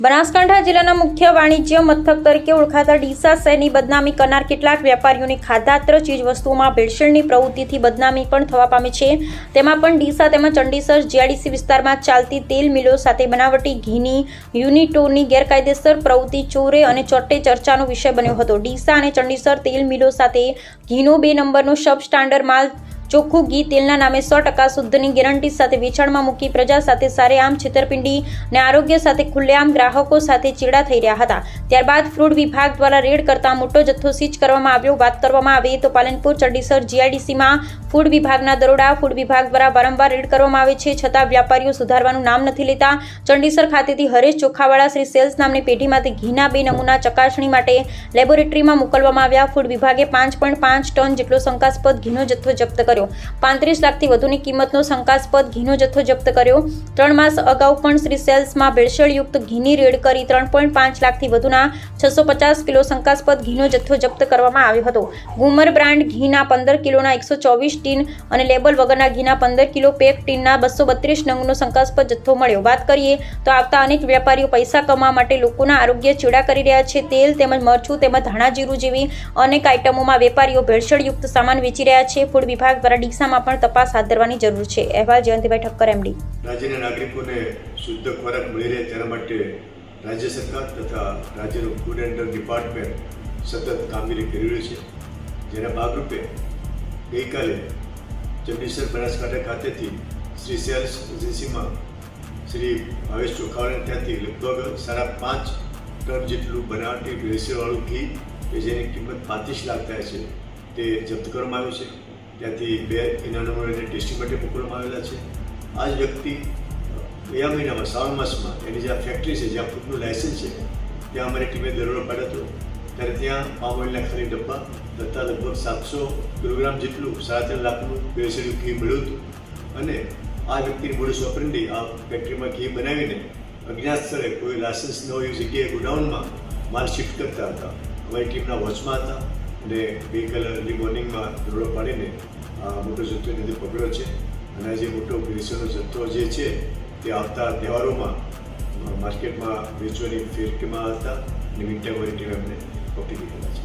બનાસકાંઠા જિલ્લાના મુખ્ય વાણિજ્ય મથક તરીકે ઓળખાતા ડીસા શહેરની બદનામી કરનાર કેટલાક વેપારીઓની ખાદ્યાત્ર ચીજવસ્તુઓમાં ભેળસેળની પ્રવૃત્તિથી બદનામી પણ થવા પામી છે। તેમાં પણ ડીસા તેમજ ચંડીસર જીઆઈડીસી વિસ્તારમાં ચાલતી તેલ મિલો સાથે બનાવટી ઘીની યુનિટોની ગેરકાયદેસર પ્રવૃત્તિ ચોરે અને ચોટે ચર્ચાનો વિષય બન્યો હતો। ડીસા અને ચંડીસર તેલ મિલો સાથે ઘીનો 2 નંબરનો સબ સ્ટાન્ડર્ડ માલ ચોખ્ખું ઘી તેલના નામે 100% શુદ્ધની ગેરંટી સાથે વેચાણમાં મૂકી પ્રજા સાથે સારેઆમ છેતરપિંડી અને આરોગ્ય સાથે ખુલ્લેઆમ ગ્રાહકો સાથે ચેડા થઈ રહ્યા હતા। ત્યારબાદ ફૂડ વિભાગ દ્વારા રેડ કરતા મોટો જથ્થો સીઝ કરવામાં આવ્યો। વાત કરવામાં આવે તો પાલનપુર ચંડીસર જીઆઈડીસીમાં ફૂડ વિભાગના દરોડા ફૂડ વિભાગ દ્વારા વારંવાર રેડ કરવામાં આવે છે, છતાં વ્યાપારીઓ સુધારવાનું નામ નથી લેતા। ચંડીસર ખાતેથી હરેશ ચોખાવાળા શ્રી સેલ્સ નામની પેઢીમાંથી ઘીના 2 નમૂના ચકાસણી માટે લેબોરેટરીમાં મોકલવામાં આવ્યા। ફૂડ વિભાગે 5.5 ટન જેટલો શંકાસ્પદ ઘીનો જથ્થો જપ્ત કર્યો। 35 લાખથી વધુની કિંમતનો શંકાસ્પદ ઘીનો જથ્થો જપ્ત કર્યો। 3 માસ અગાઉ પણ શ્રી સેલ્સમાં ભેળસેળયુક્ત ઘીની રેડ કરી 3.5 લાખથી વધુના 650 કિલો શંકાસ્પદ ઘીનો જથ્થો જપ્ત કરવામાં આવ્યો હતો। ગુમર બ્રાન્ડ ઘીના 15 કિલોના 124 ટીન અને લેબલ વગરના ઘીના 15 કિલો પેક ટીનના 232 નંગનો શંકાસ્પદ જથ્થો મળ્યો। વાત કરીએ તો આવતા અનેક વેપારીઓ પૈસા કમાવા માટે લોકોના આરોગ્ય ચેડા કરી રહ્યા છે। તેલ તેમજ મરચું તેમજ ધાણા જીરું જેવી અનેક આઇટમોમાં વેપારીઓ ભેળસેળયુક્ત સામાન વેચી રહ્યા છે। ફૂડ વિભાગ દ્વારા ડીસામાં પણ તપાસ હાથ ધરવાની જરૂર છે। અહેવાલ જયંતિભાઈ ઠક્કર એમડી। રાજ્યના નાગરિકોને શુદ્ધ ખોરાક મળી રહે તેના માટે રાજ્ય સરકાર તથા રાજ્યનું ફૂડ એન્ડ ડ્રગ ડિપાર્ટમેન્ટ સતત કામગીરી કરી રહ્યું છે, જેના ભાગરૂપે ગઈકાલે ચંડીસર બનાસકાંઠા ખાતેથી શ્રી સેલ્સ એજન્સીમાં શ્રી ભાવેશ ચોખાવાળા ત્યાંથી લગભગ 5.5 ટન જેટલું બનાવટી ભેળસેળવાળું ઘી કે જેની કિંમત 35 લાખ થાય છે તે જપ્ત કરવામાં આવ્યું છે। ત્યાંથી 2 ઇનામોને ટેસ્ટિંગ માટે મોકલવામાં આવેલા છે। આ જ વ્યક્તિ ગયા મહિનામાં શ્રાવણ માસમાં એની જે ફેક્ટરી છે જ્યાં ફૂડનું લાયસન્સ છે ત્યાં અમારી ટીમે દરોડો પાડ્યો હતો, ત્યારે ત્યાં પામ ઓઇલના ખાલી ડબ્બા તથા લગભગ 700 કિલોગ્રામ જેટલું 3.5 લાખનું ભેળસેળિયું ઘી મળ્યું હતું અને આ વ્યક્તિની મોડસ ઓપરેન્ડી આ ફેક્ટરીમાં ઘી બનાવીને અજ્ઞાત સ્થળે કોઈ લાયસન્સ ન હોય એવી જગ્યાએ ગોડાઉનમાં માલ શિફ્ટ કરતા હતા। અમારી ટીમના વોચમાં હતા અને ગઈકાલે અર્લી મોર્નિંગમાં દરોડો પાડીને આ મોટો જથ્થો એનાથી પકડ્યો છે અને આ જે મોટો ભેળસેળનો જથ્થો જે છે તે આવતા તહેવારોમાં માર્કેટમાં વેચવાની ફેરકીમાં હતા અને મીઠાઈ ટીમે અમને પકડી લીધેલા છે।